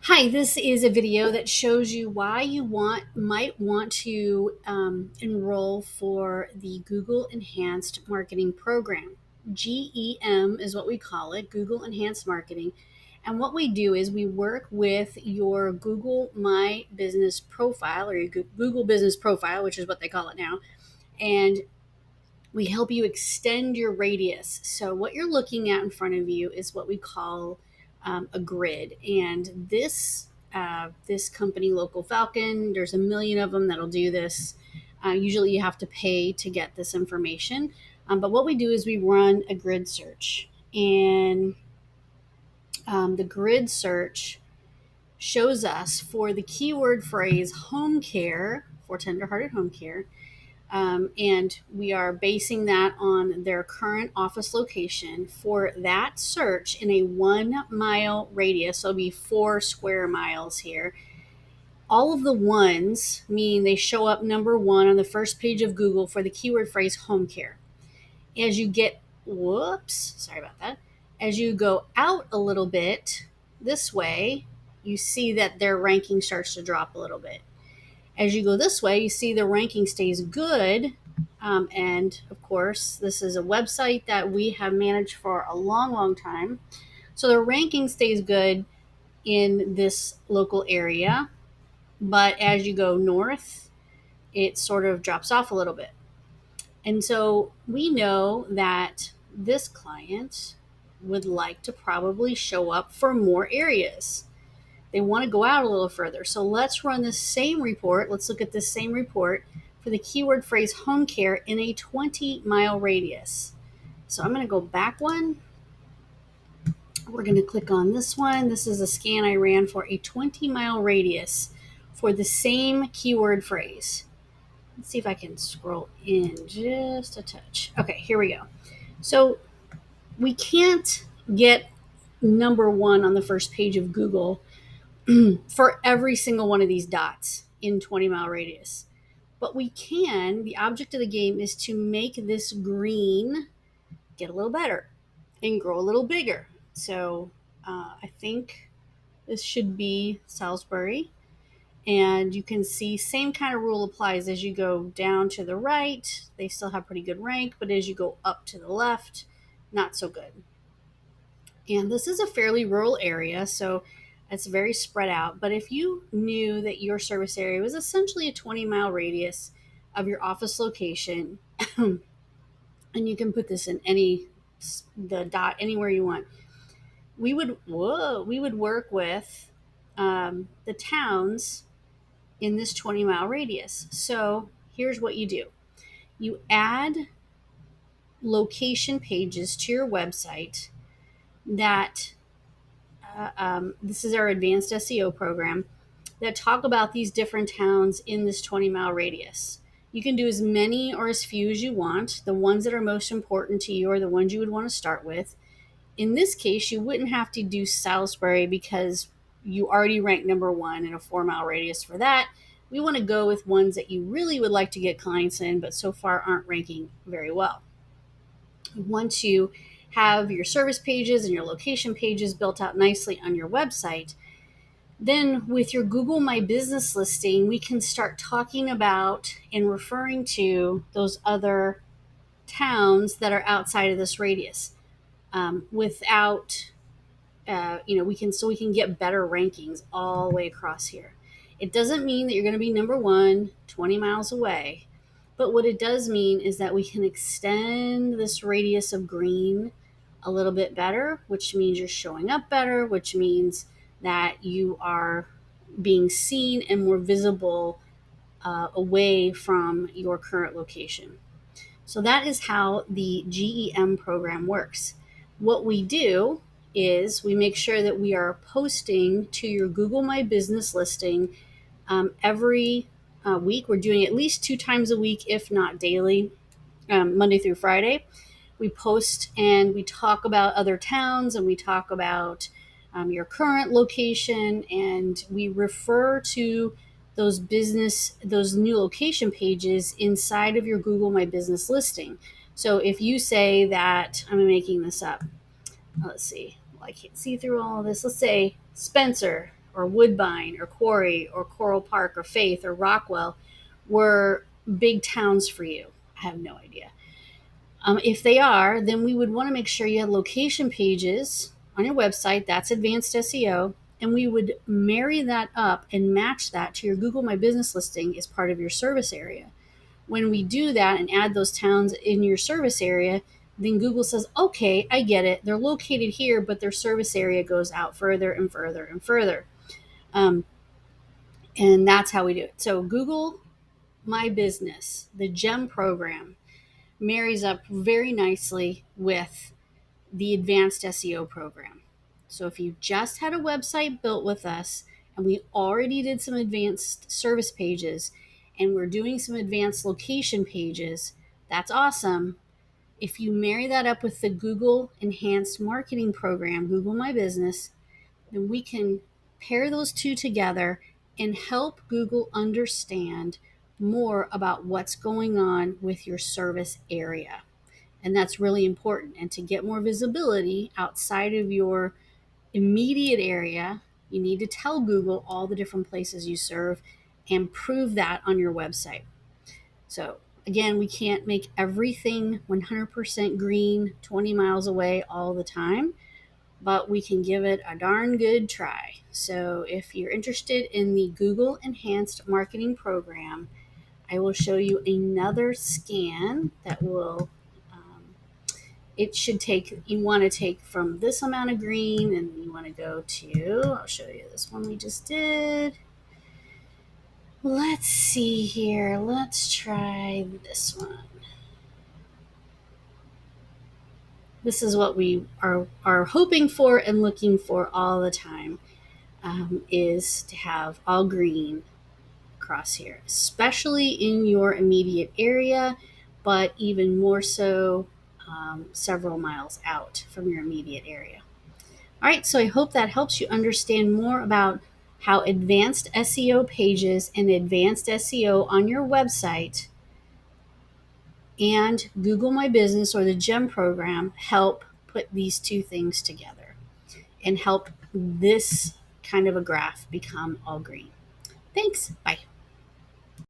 Hi, this is a video that shows you why you might want to enroll for the Google Enhanced Marketing Program. GEM is what we call it, Google Enhanced Marketing. And what we do is we work with your Google My Business profile or your Google Business profile, which is what they call it now. And we help you extend your radius. So what you're looking at in front of you is what we call a grid, and this company, Local Falcon, there's a million of them that'll do this. Usually, you have to pay to get this information, but what we do is we run a grid search, and the grid search shows us for the keyword phrase home care for tenderhearted home care, and we are basing that on their current office location for that search in a 1 mile radius. So it'll be 4 square miles here. All of the ones mean they show up number one on the first page of Google for the keyword phrase home care. As you get, whoops, sorry about that. As you go out a little bit this way, you see that their ranking starts to drop a little bit. As you go this way, you see the ranking stays good. And of course, this is a website that we have managed for a long, long time. So the ranking stays good in this local area. But as you go north, it sort of drops off a little bit. And so we know that this client would like to probably show up for more areas. They want to go out a little further. So let's run the same report. Let's look at this same report for the keyword phrase home care in a 20-mile radius. So I'm going to go back one. We're going to click on this one. This is a scan I ran for a 20-mile radius for the same keyword phrase. Let's see if I can scroll in just a touch. Okay, here we go. So we can't get number one on the first page of Google for every single one of these dots in 20-mile radius. But we can, the object of the game is to make this green get a little better and grow a little bigger. So I think this should be Salisbury. And you can see same kind of rule applies as you go down to the right. They still have pretty good rank, but as you go up to the left, not so good. And this is a fairly rural area, so it's very spread out. But if you knew that your service area was essentially a 20-mile radius of your office location, and you can put this in the dot anywhere you want, we would work with the towns in this 20-mile radius. So here's what you do: you add location pages to your website that this is our advanced SEO program that talk about these different towns in this 20-mile radius. You can do as many or as few as you want. The ones that are most important to you are the ones you would want to start with. In this case, you wouldn't have to do Salisbury because you already rank number one in a 4 mile radius for that. We want to go with ones that you really would like to get clients in, but so far aren't ranking very well. You want to have your service pages and your location pages built out nicely on your website. Then with your Google My Business listing, we can start talking about and referring to those other towns that are outside of this radius without, we can get better rankings all the way across here. It doesn't mean that you're going to be number one 20 miles away, but what it does mean is that we can extend this radius of green a little bit better, which means you're showing up better, which means that you are being seen and more visible away from your current location. So that is how the GEM program works. What we do is we make sure that we are posting to your Google My Business listing every week. We're doing at least 2 times a week, if not daily, Monday through Friday. We post and we talk about other towns, and we talk about your current location, and we refer to those new location pages inside of your Google My Business listing. So if you say that, I'm making this up, let's see, well, I can't see through all of this. Let's say Spencer or Woodbine or Quarry or Coral Park or Faith or Rockwell were big towns for you. I have no idea. If they are, then we would want to make sure you have location pages on your website. That's advanced SEO. And we would marry that up and match that to your Google My Business listing as part of your service area. When we do that and add those towns in your service area, then Google says, okay, I get it. They're located here, but their service area goes out further and further and further. Um, and that's how we do it. So Google My Business, the GEM program, marries up very nicely with the advanced SEO program. So if you just had a website built with us and we already did some advanced service pages and we're doing some advanced location pages, that's awesome. If you marry that up with the Google Enhanced Marketing Program, Google My Business, then we can pair those two together and help Google understand more about what's going on with your service area. And that's really important. And to get more visibility outside of your immediate area, you need to tell Google all the different places you serve and prove that on your website. So, again, we can't make everything 100% green 20 miles away all the time, but we can give it a darn good try. So, if you're interested in the Google Enhanced Marketing Program, I will show you another scan that will it should take, you want to take from this amount of green and you want to go to, I'll show you this one we just did. Let's see here. Let's try this one. This is what we are hoping for and looking for all the time, is to have all green across here, especially in your immediate area, but even more so several miles out from your immediate area. All right, so I hope that helps you understand more about how advanced SEO pages and advanced SEO on your website and Google My Business or the GEM program help put these two things together and help this kind of a graph become all green. Thanks. Bye.